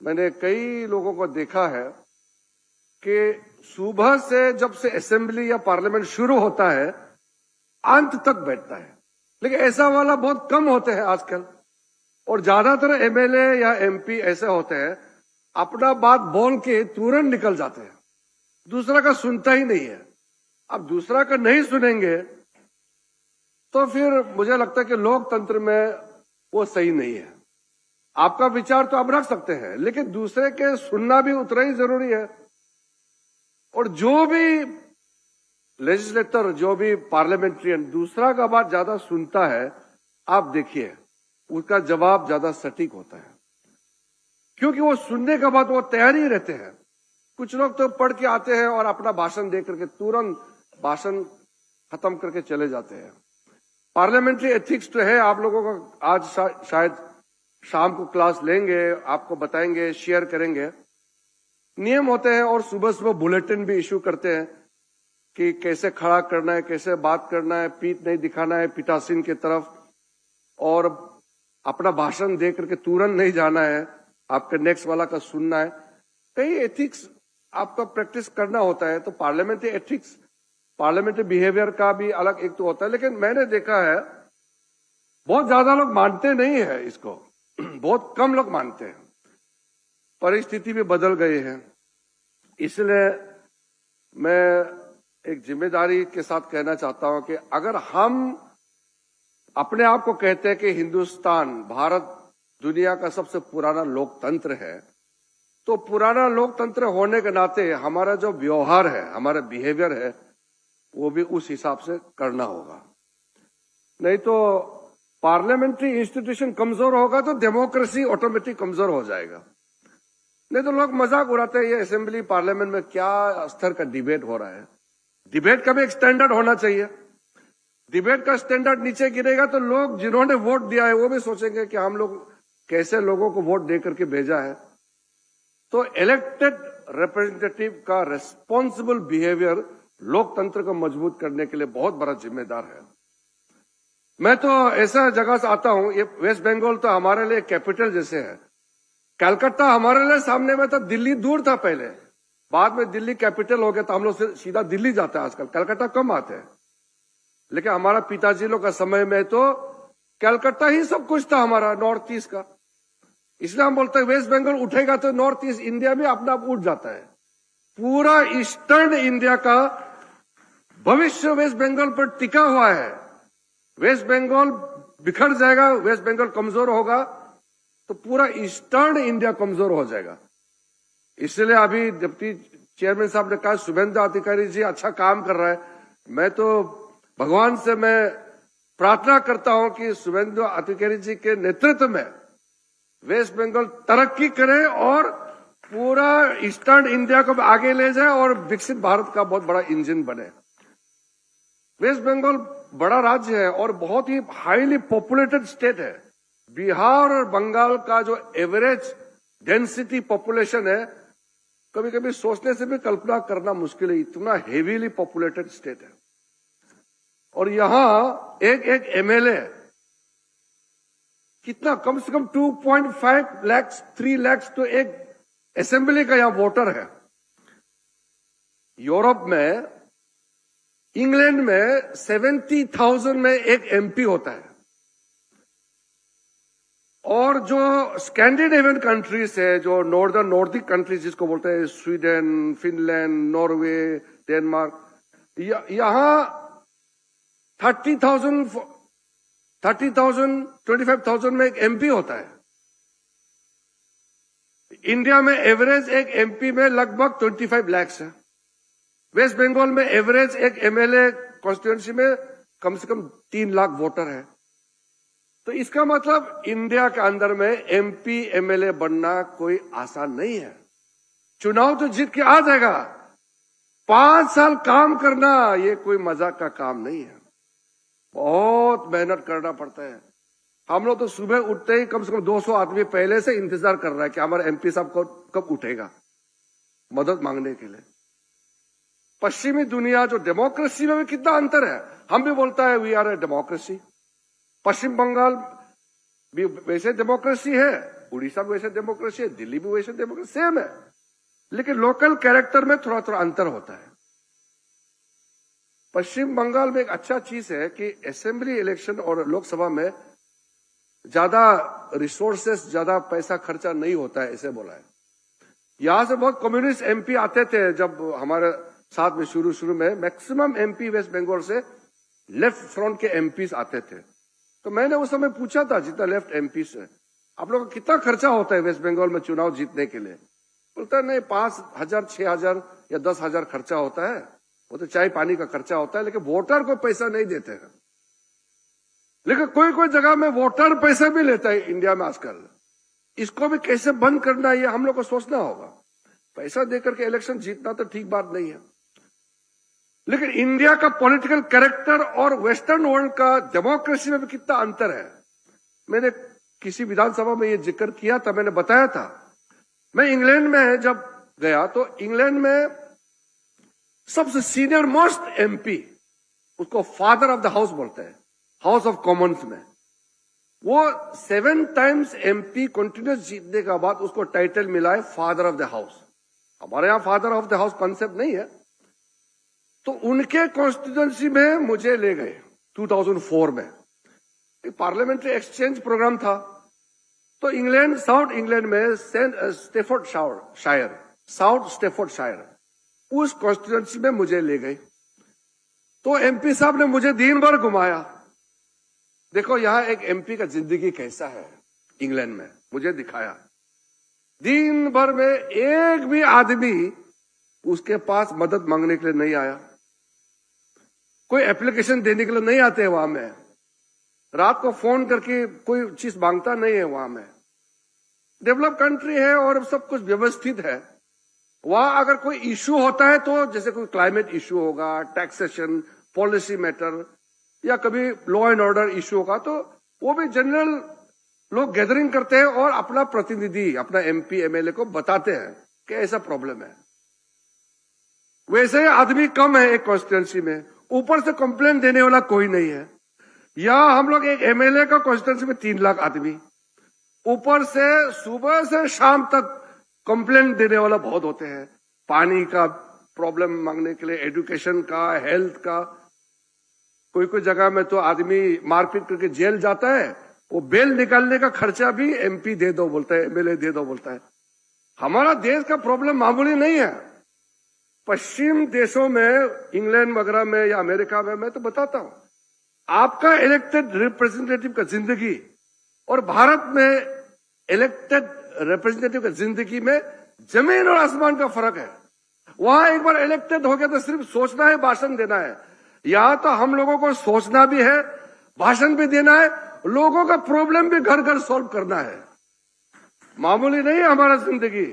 मैंने कई लोगों को देखा है कि सुबह से जब से असेंबली या पार्लियामेंट शुरू होता है अंत तक बैठता है, लेकिन ऐसा वाला बहुत कम होते हैं आजकल। और ज्यादातर एमएलए या एमपी ऐसे होते हैं अपना बात बोल के तुरंत निकल जाते हैं, दूसरा का सुनता ही नहीं है। अब दूसरा का नहीं सुनेंगे तो फिर मुझे लगता है कि लोकतंत्र में वो सही नहीं है। आपका विचार तो आप रख सकते हैं, लेकिन दूसरे के सुनना भी उतना ही जरूरी है। और जो भी लेजिस्लेटर, जो भी पार्लियामेंट्रियन दूसरा का बात ज्यादा सुनता है, आप देखिए उसका जवाब ज्यादा सटीक होता है, क्योंकि वो सुनने का बाद वो तैयार ही रहते हैं। कुछ लोग तो पढ़ के आते हैं और अपना भाषण दे करके तुरंत भाषण खत्म करके चले जाते हैं। पार्लियामेंट्री एथिक्स तो है, आप लोगों का आज शायद शाम को क्लास लेंगे, आपको बताएंगे, शेयर करेंगे। नियम होते हैं और सुबह सुबह बुलेटिन भी इश्यू करते हैं कि कैसे खड़ा करना है, कैसे बात करना है, पीठ नहीं दिखाना है पीठासीन की तरफ, और अपना भाषण दे करके तुरंत नहीं जाना है, आपके नेक्स्ट वाला का सुनना है। कई एथिक्स आपका प्रैक्टिस करना होता है। तो पार्लियामेंट्री एथिक्स, पार्लियामेंट्री बिहेवियर का भी अलग एक तो होता है, लेकिन मैंने देखा है बहुत ज्यादा लोग मानते नहीं है इसको, बहुत कम लोग मानते हैं। परिस्थिति भी बदल गई है, इसलिए मैं एक जिम्मेदारी के साथ कहना चाहता हूं कि अगर हम अपने आप को कहते हैं कि हिंदुस्तान, भारत दुनिया का सबसे पुराना लोकतंत्र है, तो पुराना लोकतंत्र होने के नाते हमारा जो व्यवहार है, हमारा बिहेवियर है, वो भी उस हिसाब से करना होगा। नहीं तो पार्लियामेंट्री इंस्टीट्यूशन कमजोर होगा तो डेमोक्रेसी ऑटोमेटिक कमजोर हो जाएगा। नहीं तो लोग मजाक उड़ाते हैं, ये असेंबली पार्लियामेंट में क्या स्तर का डिबेट हो रहा है। डिबेट का भी एक स्टैंडर्ड होना चाहिए। डिबेट का स्टैंडर्ड नीचे गिरेगा तो लोग जिन्होंने वोट दिया है वो भी सोचेंगे कि हम लोग कैसे लोगों को वोट दे करके भेजा है। तो इलेक्टेड रिप्रेजेंटेटिव का रेस्पॉन्सिबल बिहेवियर लोकतंत्र को मजबूत करने के लिए बहुत बड़ा जिम्मेदार है। मैं तो ऐसा जगह से आता हूं, ये वेस्ट बंगाल तो हमारे लिए कैपिटल जैसे है। कलकत्ता हमारे लिए सामने में था, दिल्ली दूर था पहले, बाद में दिल्ली कैपिटल हो गया तो हम लोग सीधा दिल्ली जाते हैं आजकल, कलकत्ता कम आते हैं। लेकिन हमारा पिताजी लोग का समय में तो कलकत्ता ही सब कुछ था हमारा, नॉर्थ ईस्ट का। इसलिए हम बोलते हैं वेस्ट बंगाल उठेगा तो नॉर्थ ईस्ट इंडिया भी अपना आप उठ जाता है। पूरा ईस्टर्न इंडिया का भविष्य वेस्ट बंगाल पर टिका हुआ है। वेस्ट बंगाल बिखर जाएगा, वेस्ट बंगाल कमजोर होगा तो पूरा ईस्टर्न इंडिया कमजोर हो जाएगा। इसलिए अभी डिप्टी चेयरमैन साहब ने कहा शुभेंदु अधिकारी जी अच्छा काम कर रहा है। मैं तो भगवान से मैं प्रार्थना करता हूं कि शुभेंदु अधिकारी जी के नेतृत्व में वेस्ट बंगाल तरक्की करे और पूरा ईस्टर्न इंडिया को आगे ले जाए और विकसित भारत का बहुत बड़ा इंजन बने। वेस्ट बंगाल बड़ा राज्य है और बहुत ही हाईली पॉपुलेटेड स्टेट है। बिहार और बंगाल का जो एवरेज डेंसिटी पॉपुलेशन है, कभी कभी सोचने से भी कल्पना करना मुश्किल है, इतना हेवीली पॉपुलेटेड स्टेट है। और यहां एक एमएलए कितना, कम से कम 2.5 लाख 3 लाख तो एक असेंबली का यहां वोटर है। यूरोप में, इंग्लैंड में 70,000 में एक एमपी होता है। और जो स्कैंडिनेवियन कंट्रीज है, जो नॉर्दिक कंट्रीज जिसको बोलते हैं, स्वीडन, फिनलैंड, नॉर्वे, डेनमार्क, यहां 30,000 25,000 में एक एमपी होता है। इंडिया में एवरेज एक एमपी में लगभग 25 लाख है। वेस्ट बंगाल में एवरेज एक एमएलए कॉन्स्टिट्यूएंसी में कम से कम 3 लाख वोटर है। तो इसका मतलब इंडिया के अंदर में एमपी एमएलए बनना कोई आसान नहीं है। चुनाव तो जीत के आ जाएगा, 5 साल काम करना ये कोई मजाक का काम नहीं है, बहुत मेहनत करना पड़ता है। हम लोग तो सुबह उठते ही कम से कम 200 आदमी पहले से इंतजार कर रहा है कि हमारे एमपी साहब कब उठेगा मदद मांगने के लिए। पश्चिमी दुनिया जो डेमोक्रेसी में भी कितना अंतर है, हम भी बोलता है वी आर ए डेमोक्रेसी। पश्चिम बंगाल भी वैसे डेमोक्रेसी है, उड़ीसा में वैसे डेमोक्रेसी है, दिल्ली में वैसे डेमोक्रेसी सेम है, लेकिन लोकल कैरेक्टर में थोड़ा थोड़ा अंतर होता है। पश्चिम बंगाल में एक अच्छा चीज है कि असेंबली इलेक्शन और लोकसभा में ज्यादा रिसोर्सेस, ज्यादा पैसा खर्चा नहीं होता है, ऐसे बोला है। यहां से बहुत कम्युनिस्ट एमपी आते थे जब हमारे साथ में शुरू में, मैक्सिमम एमपी वेस्ट बंगाल से लेफ्ट फ्रंट के एमपीज आते थे। तो मैंने उस समय पूछा था जितना लेफ्ट एमपी से, आप लोगों का कितना खर्चा होता है वेस्ट बंगाल में चुनाव जीतने के लिए? बोलता नहीं, 5,000, 6,000 या 10,000 खर्चा होता है, वो तो चाय पानी का खर्चा होता है, लेकिन वोटर को पैसा नहीं देते हैं। लेकिन कोई कोई जगह में वोटर पैसा भी लेता है इंडिया में आजकल। इसको भी कैसे बंद करना है, ये हम लोग को सोचना होगा। पैसा देकर के इलेक्शन जीतना तो ठीक बात नहीं है, लेकिन इंडिया का पॉलिटिकल कैरेक्टर और वेस्टर्न वर्ल्ड का डेमोक्रेसी में भी कितना अंतर है। मैंने किसी विधानसभा में ये जिक्र किया था, मैंने बताया था, मैं इंग्लैंड में जब गया तो इंग्लैंड में सबसे सीनियर मोस्ट एमपी, उसको फादर ऑफ द हाउस बोलते हैं, हाउस ऑफ कॉमन्स में, वो 7 टाइम्स एमपी कंटिन्यूस जीतने के बाद उसको टाइटल मिला है फादर ऑफ द हाउस। हमारे यहां father of the house concept नहीं है। तो उनके कॉन्स्टिट्यूएंसी में मुझे ले गए 2004 में, एक पार्लियामेंट्री एक्सचेंज प्रोग्राम था। तो इंग्लैंड, साउथ इंग्लैंड में साउथ स्टेफोर्डशायर, उस कॉन्स्टिट्यूएंसी में मुझे ले गए। तो एमपी साहब ने मुझे दिन भर घुमाया, देखो यहां एक एमपी का जिंदगी कैसा है इंग्लैंड में, मुझे दिखाया। दिन भर में एक भी आदमी उसके पास मदद मांगने के लिए नहीं आया, कोई एप्लीकेशन देने के लिए नहीं आते वहां में, रात को फोन करके कोई चीज मांगता नहीं है वहां में। डेवलप कंट्री है और सब कुछ व्यवस्थित है। वहां अगर कोई इश्यू होता है तो जैसे कोई क्लाइमेट इश्यू होगा, टैक्सेशन, पॉलिसी मैटर, या कभी लॉ एंड ऑर्डर इश्यू होगा, तो वो भी जनरल लोग गैदरिंग करते हैं और अपना प्रतिनिधि, अपना एमपी एमएलए को बताते हैं कि ऐसा प्रॉब्लम है। वैसे आदमी कम है एक कॉन्स्टिट्यूएंसी में, ऊपर से कंप्लेंट देने वाला कोई नहीं है। या हम लोग एक एमएलए का कॉन्स्टिट्यूएंसी में 3 लाख आदमी, ऊपर से सुबह से शाम तक कंप्लेंट देने वाला बहुत होते हैं, पानी का प्रॉब्लम मांगने के लिए, एजुकेशन का, हेल्थ का। कोई कोई जगह में तो आदमी मारपीट करके जेल जाता है, वो बेल निकालने का खर्चा भी एमपी दे दो बोलता है, एमएलए दे दो बोलता है। हमारा देश का प्रॉब्लम मामूली नहीं है। पश्चिम देशों में, इंग्लैंड वगैरह में या अमेरिका में, मैं तो बताता हूं, आपका इलेक्टेड रिप्रेजेंटेटिव का जिंदगी और भारत में इलेक्टेड रिप्रेजेंटेटिव का जिंदगी में जमीन और आसमान का फर्क है। वहां एक बार इलेक्टेड हो गया तो सिर्फ सोचना है, भाषण देना है। यहां तो हम लोगों को सोचना भी है, भाषण भी देना है, लोगों का प्रॉब्लम भी घर घर सॉल्व करना है। मामूली नहीं है हमारा जिंदगी।